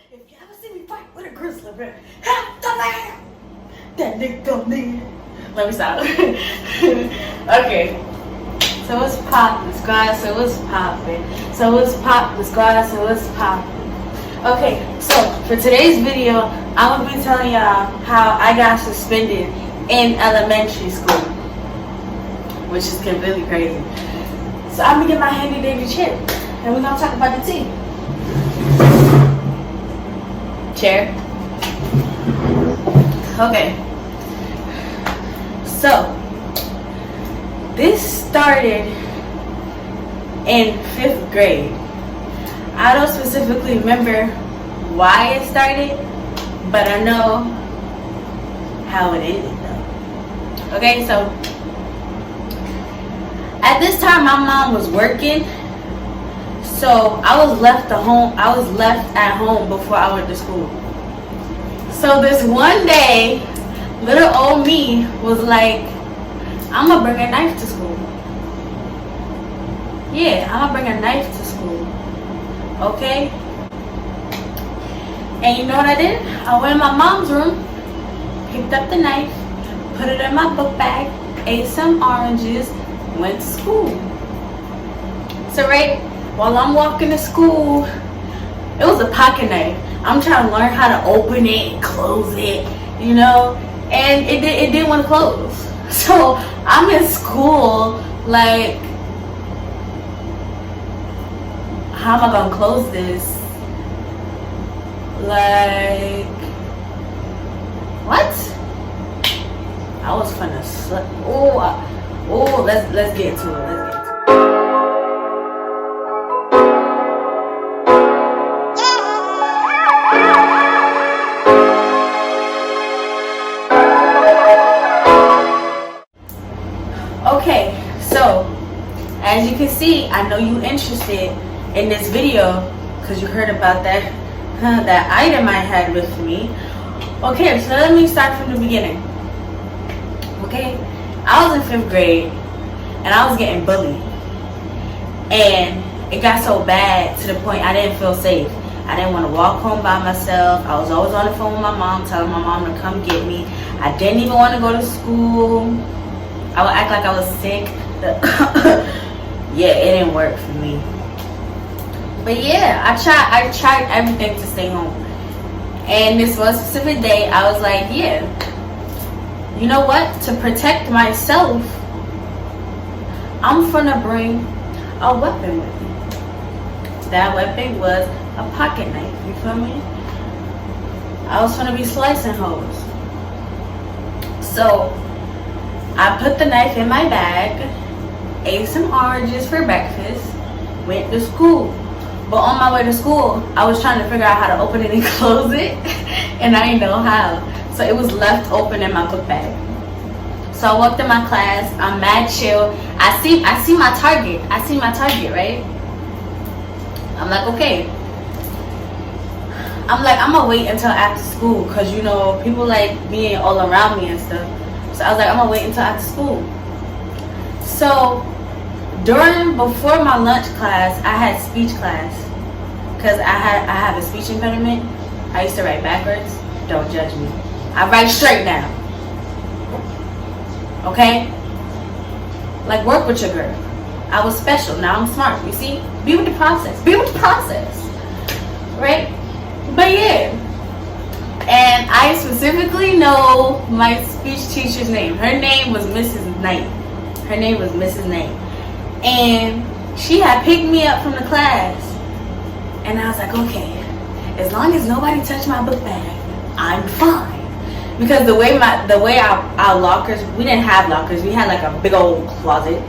If you ever see me fight with a grizzly bear, have the man. That nigga me. Let me stop. Okay. So what's poppin', guys? So what's poppin'? So what's poppin', guys? So what's poppin'? Okay, so for today's video, I'm gonna be telling y'all how I got suspended in elementary school, which is completely crazy. So I'm gonna get my handy dandy chair, and we're gonna talk about the tea. Chair. Okay. So this started in 5th grade. I don't specifically remember why it started, but I know how it ended though. Okay, so at this time my mom was working, so I was left at home before I went to school. So this one day, little old me was like, I'm gonna bring a knife to school. Yeah, I'm gonna bring a knife to school. Okay? And you know what I did? I went in my mom's room, picked up the knife, put it in my book bag, ate some oranges, went to school. So right, while I'm walking to school, it was a pocket knife. I'm trying to learn how to open it and close it, you know? And it didn't want to close. So I'm in school, like, how am I gonna close this? Like, what? I was finna let's get to it. Okay, so as you can see, I know you interested in this video because you heard about that item I had with me. Okay, so let me start from the beginning. Okay, I was in 5th grade and I was getting bullied, and it got so bad to the point I didn't feel safe. I didn't want to walk home by myself. I was always on the phone with my mom, telling my mom to come get me. I didn't even want to go to school. I would act like I was sick. Yeah, it didn't work for me. But yeah, I tried everything to stay home. And this one specific day, I was like, yeah, you know what? To protect myself, I'm gonna bring a weapon with me. That weapon was a pocket knife, you feel me? I was gonna be slicing hoes. So I put the knife in my bag, ate some oranges for breakfast, went to school. But on my way to school, I was trying to figure out how to open it and close it, and I didn't know how. So it was left open in my book bag. So I walked in my class, I'm mad chill. I see my target. I see my target, right? I'm like, okay. I'm gonna wait until after school, because you know, people like being all around me and stuff. So I was like, I'm gonna wait until after school. So before my lunch class, I had speech class, because I have a speech impediment. I used to write backwards. Don't judge me. I write straight now. Okay? Like, work with your girl. I was special. Now I'm smart. You see? Be with the process. Be with the process. Right? But yeah. And I specifically know my speech teacher's name. Her name was Mrs. Knight. Her name was Mrs. Knight. And she had picked me up from the class. And I was like, okay, as long as nobody touched my book bag, I'm fine. Because the way our lockers, we didn't have lockers. We had like a big old closet.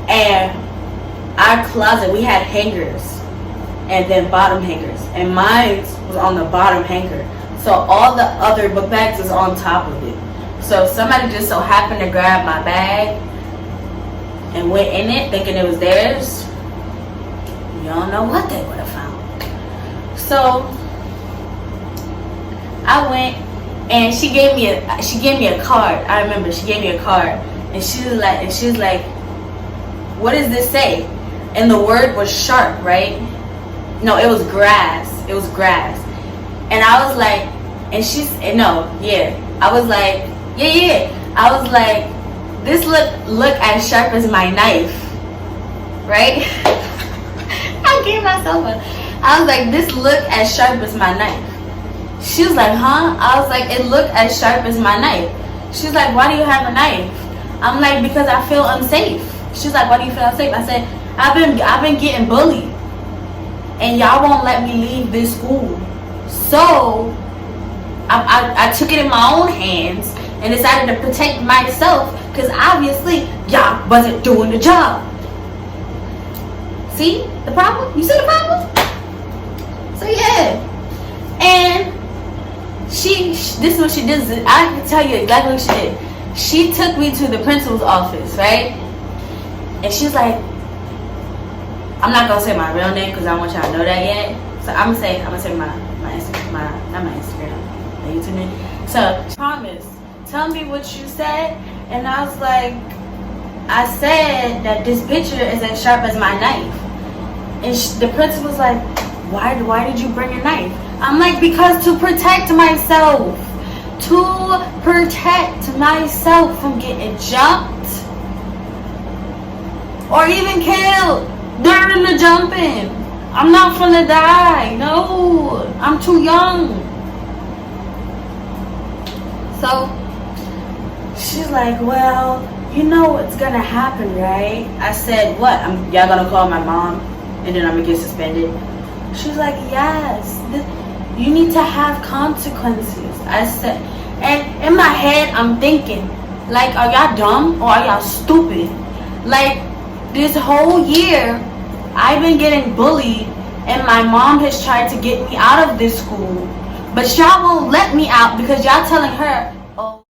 And our closet, we had hangers. And then bottom hangers. And mine was on the bottom hanger. So all the other book bags was on top of it. So if somebody just so happened to grab my bag and went in it thinking it was theirs, you don't know what they would have found. So I went, and she gave me a card. I remember she gave me a card, and she was like, what does this say? And the word was shark, right? No, it was grass. It was grass. And I was like, and she's, no, yeah. I was like, yeah. I was like, this look as sharp as my knife, right? I gave myself I was like, this look as sharp as my knife. She was like, huh? I was like, it looked as sharp as my knife. She's like, why do you have a knife? I'm like, because I feel unsafe. She's like, why do you feel unsafe? I said, I've been getting bullied, and y'all won't let me leave this school. So I took it in my own hands and decided to protect myself, because obviously y'all wasn't doing the job. See the problem? You see the problem? So yeah. And this is what she did. I can tell you exactly what she did. She took me to the principal's office, right? And she's like, I'm not gonna say my real name because I don't want y'all to know that yet. So I'm gonna say my YouTube name. So, promise, tell me what you said. And I was like, I said that this picture is as sharp as my knife. And the principal was like, why did you bring a knife? I'm like, because to protect myself. To protect myself from getting jumped or even killed during the jumping. I'm not finna die. No, I'm too young. So she's like, well, you know what's gonna happen, right? I said, what? Y'all gonna call my mom and then I'm gonna get suspended? She's like, yes, you need to have consequences. I said, and in my head I'm thinking, like, are y'all dumb or are y'all stupid? Like, this whole year I've been getting bullied and my mom has tried to get me out of this school, but y'all won't let me out because y'all telling her, oh,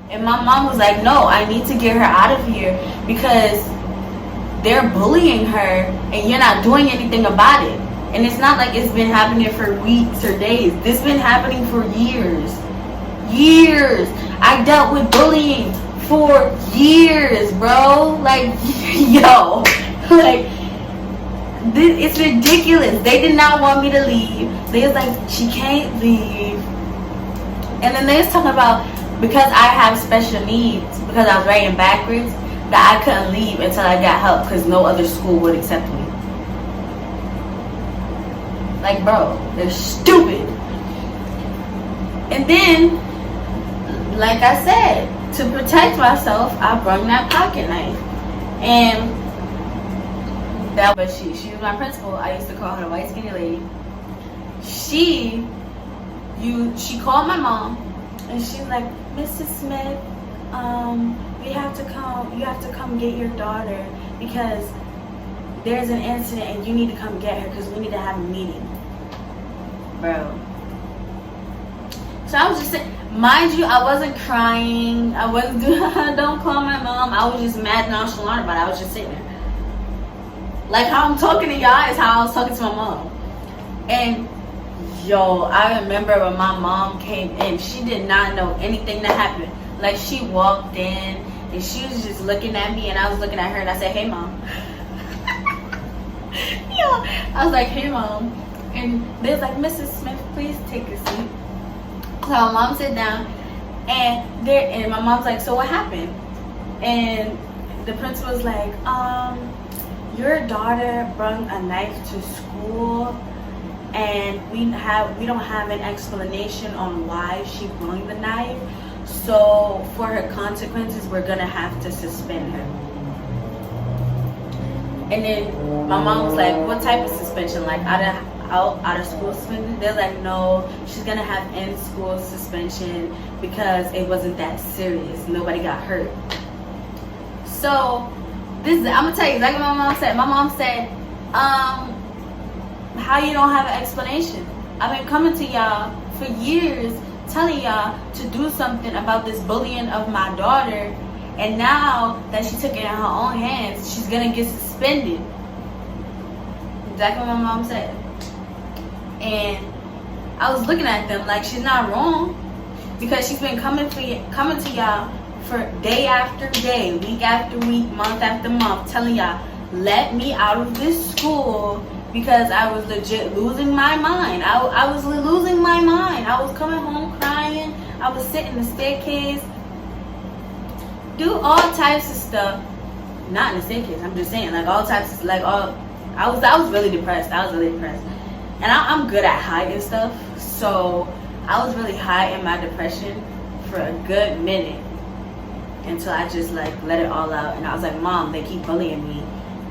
and my mom was like, no, I need to get her out of here because they're bullying her and you're not doing anything about it. And it's not like it's been happening for weeks or days. This been happening for years. Years. I dealt with bullying for years, bro. Like, yo. Like, it's ridiculous. They did not want me to leave. They was like, she can't leave. And then they was talking about, because I have special needs, because I was writing backwards, that I couldn't leave until I got help because no other school would accept me. Like, bro, they're stupid. And then, like I said, to protect myself, I brought that pocket knife. And that was she was my principal. I used to call her the white skinny lady. She called my mom and she's like, Mrs. Smith, you have to come get your daughter because there's an incident and you need to come get her because we need to have a meeting. Bro. So I was just saying, mind you, I wasn't crying. I wasn't doing, don't call my mom. I was just mad nonchalant about it. I was just sitting there. Like how I'm talking to y'all is how I was talking to my mom. And yo, I remember when my mom came in, she did not know anything that happened. Like, she walked in and she was just looking at me and I was looking at her and I said, hey mom. Yo, I was like, hey mom. And they was like, Mrs. Smith, please take a seat. So my mom sat down and my mom's like, so what happened? And the principal was like, your daughter brought a knife to school and we don't have an explanation on why she brought the knife. So for her consequences, we're gonna have to suspend her. And then my mom was like, what type of suspension? Like out of school suspension? They're like, no, she's gonna have in-school suspension because it wasn't that serious. Nobody got hurt. So I'm gonna tell you exactly what my mom said. My mom said, how you don't have an explanation? I've been coming to y'all for years telling y'all to do something about this bullying of my daughter, and now that she took it in her own hands, she's gonna get suspended. Exactly what my mom said. And I was looking at them like, she's not wrong, because she's been coming to y'all for day after day, week after week, month after month, telling y'all, let me out of this school, because I was legit losing my mind. I was losing my mind. I was coming home crying. I was sitting in the staircase, do all types of stuff. Not in the staircase, I'm just saying, like all types of, like all, I was really depressed. And I'm good at hiding stuff, so I was really high in my depression for a good minute, until I just like let it all out. And I was like, Mom, they keep bullying me,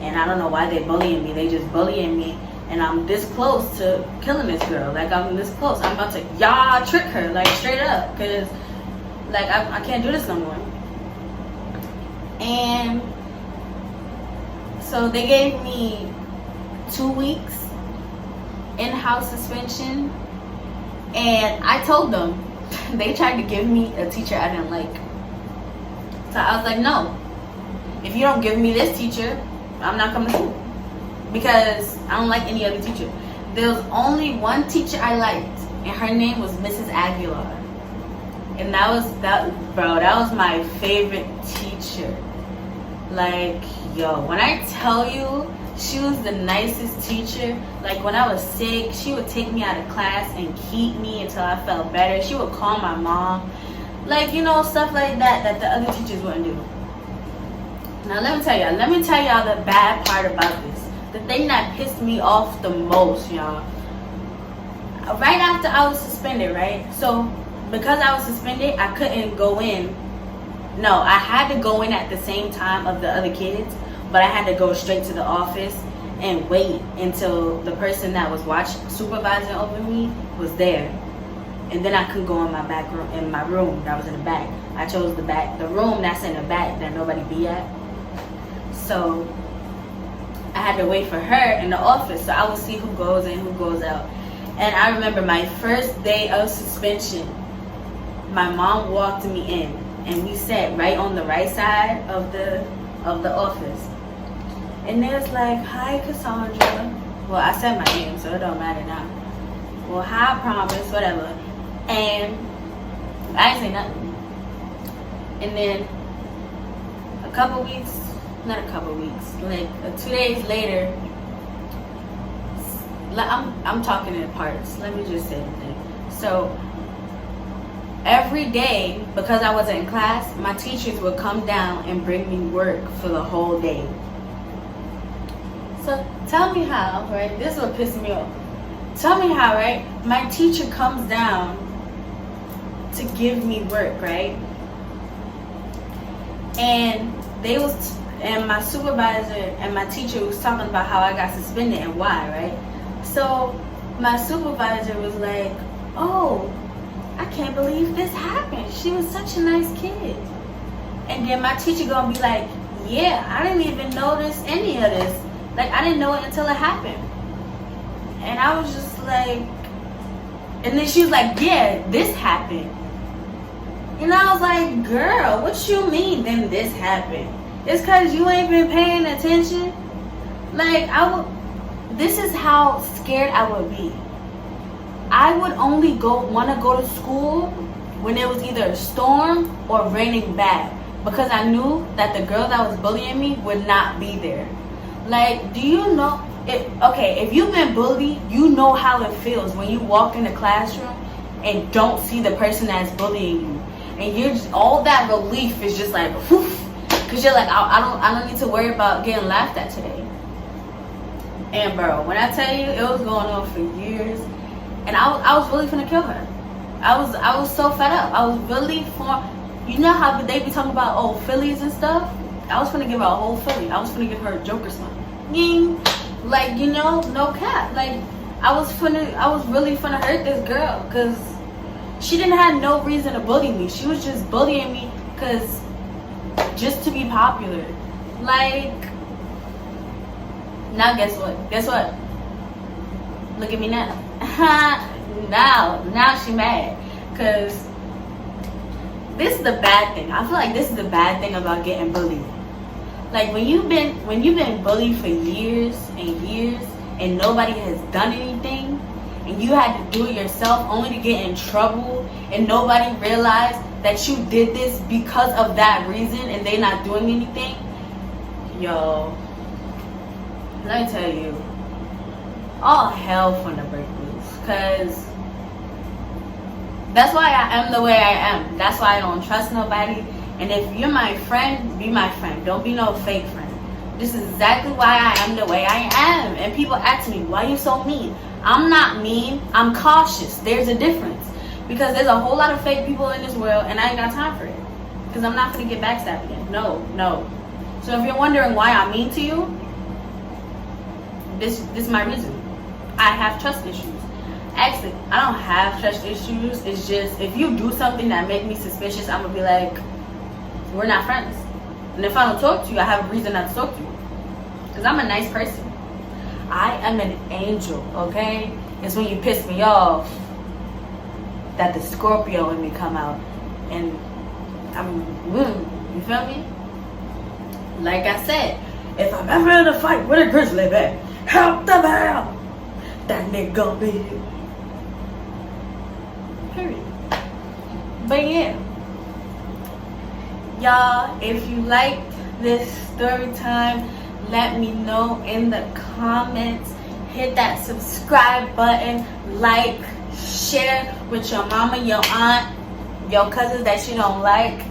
and I don't know why they're bullying me. They just bullying me, and I'm this close to killing this girl. Like, I'm this close. I'm about to trick her, like, straight up, because like I can't do this no more. And so they gave me 2 weeks in-house suspension, and I told them, they tried to give me a teacher I didn't like. So I was like, no, if you don't give me this teacher, I'm not coming to school, because I don't like any other teacher. There was only one teacher I liked, and her name was Mrs. Aguilar, and that was my favorite teacher. Like, yo, when I tell you, she was the nicest teacher. Like, when I was sick, she would take me out of class and keep me until I felt better. She would call my mom. Like, you know, stuff like that the other teachers wouldn't do. Now, let me tell y'all the bad part about this. The thing that pissed me off the most, y'all. Right after I was suspended, right? So, because I was suspended, I couldn't go in. No, I had to go in at the same time of the other kids, but I had to go straight to the office and wait until the person that was supervising over me was there. And then I could go in my room that was in the back. I chose the room that's in the back that nobody be at. So I had to wait for her in the office, so I would see who goes in, who goes out. And I remember my first day of suspension, my mom walked me in, and we sat right on the right side of the office. And they was like, hi, Cassandra. Well, I said my name, so it don't matter now. Well, hi, Promise, whatever. And I didn't say nothing. And then like 2 days later, I'm talking in parts. Let me just say the thing. So every day, because I wasn't in class, my teachers would come down and bring me work for the whole day. So tell me how, right? This is what pissed me off. Tell me how, right? My teacher comes down to give me work, right? And my supervisor and my teacher was talking about how I got suspended and why, right? So my supervisor was like, oh, I can't believe this happened. She was such a nice kid. And then my teacher gonna be like, yeah, I didn't even notice any of this. Like, I didn't know it until it happened. And I was just like, and then she was like, yeah, this happened. And I was like, girl, what you mean then this happened? It's because you ain't been paying attention? Like, this is how scared I would be. I would only want to go to school when it was either a storm or raining bad, because I knew that the girl that was bullying me would not be there. Like, do you know, if you've been bullied, you know how it feels when you walk in the classroom and don't see the person that's bullying you. And you're just, all that relief is just like, whew, because you're like, I don't need to worry about getting laughed at today. And bro, when I tell you, it was going on for years, and I was really finna kill her. I was so fed up. I was really you know how they be talking about old Phillies and stuff? I was finna give her a whole Philly. I was finna give her a Joker smile. Ying. Like, you know, no cap. Like, I was really finna hurt this girl, because she didn't have no reason to bully me. She was just bullying me because just to be popular. Like, now guess what? Look at me now. now she mad, because this is the bad thing. I feel like this is the bad thing about getting bullied. Like, when you've been bullied for years and years and nobody has done anything, and you had to do it yourself only to get in trouble, and nobody realized that you did this because of that reason and they not doing anything, yo, let me tell you, all hell finna break loose. Cause that's why I am the way I am. That's why I don't trust nobody. And if you're my friend, be my friend. Don't be no fake friend. This is exactly why I am the way I am. And people ask me, why you so mean? I'm not mean. I'm cautious. There's a difference. Because there's a whole lot of fake people in this world, and I ain't got time for it. Because I'm not going to get backstabbed again. No. So if you're wondering why I'm mean to you, this is my reason. I have trust issues. Actually, I don't have trust issues. It's just, if you do something that make me suspicious, I'm going to be like, we're not friends. And if I don't talk to you, I have a reason not to talk to you. Because I'm a nice person. I am an angel, okay? It's when you piss me off that the Scorpio in me come out. And you feel me? Like I said, if I'm ever in a fight with a grizzly bear, help the bear! That nigga gonna be here. Period. But yeah. Y'all, if you liked this story time, let me know in the comments. Hit that subscribe button, like, share with your mama, your aunt, your cousins that you don't like.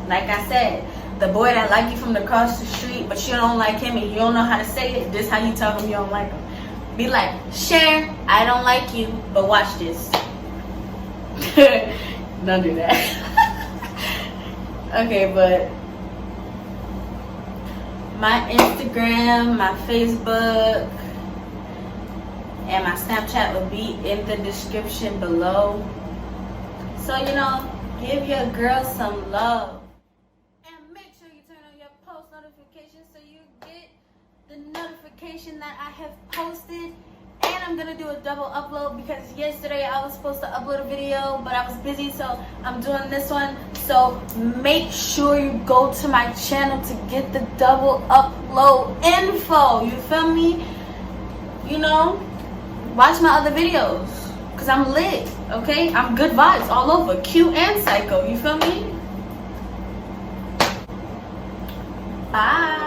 Like I said, the boy that like you from across the street, but you don't like him and you don't know how to say it, this how you tell him you don't like him. Be like, share, I don't like you, but watch this. Don't do that. Okay, but my Instagram, my Facebook, and my Snapchat will be in the description below. So, give your girl some love. And make sure you turn on your post notifications so you get the notification that I have posted. And I'm going to do a double upload because yesterday I was supposed to upload a video, but I was busy, so I'm doing this one. So make sure you go to my channel to get the double upload info. You feel me? Watch my other videos because I'm lit, okay? I'm good vibes all over. Cute and psycho. You feel me? Bye.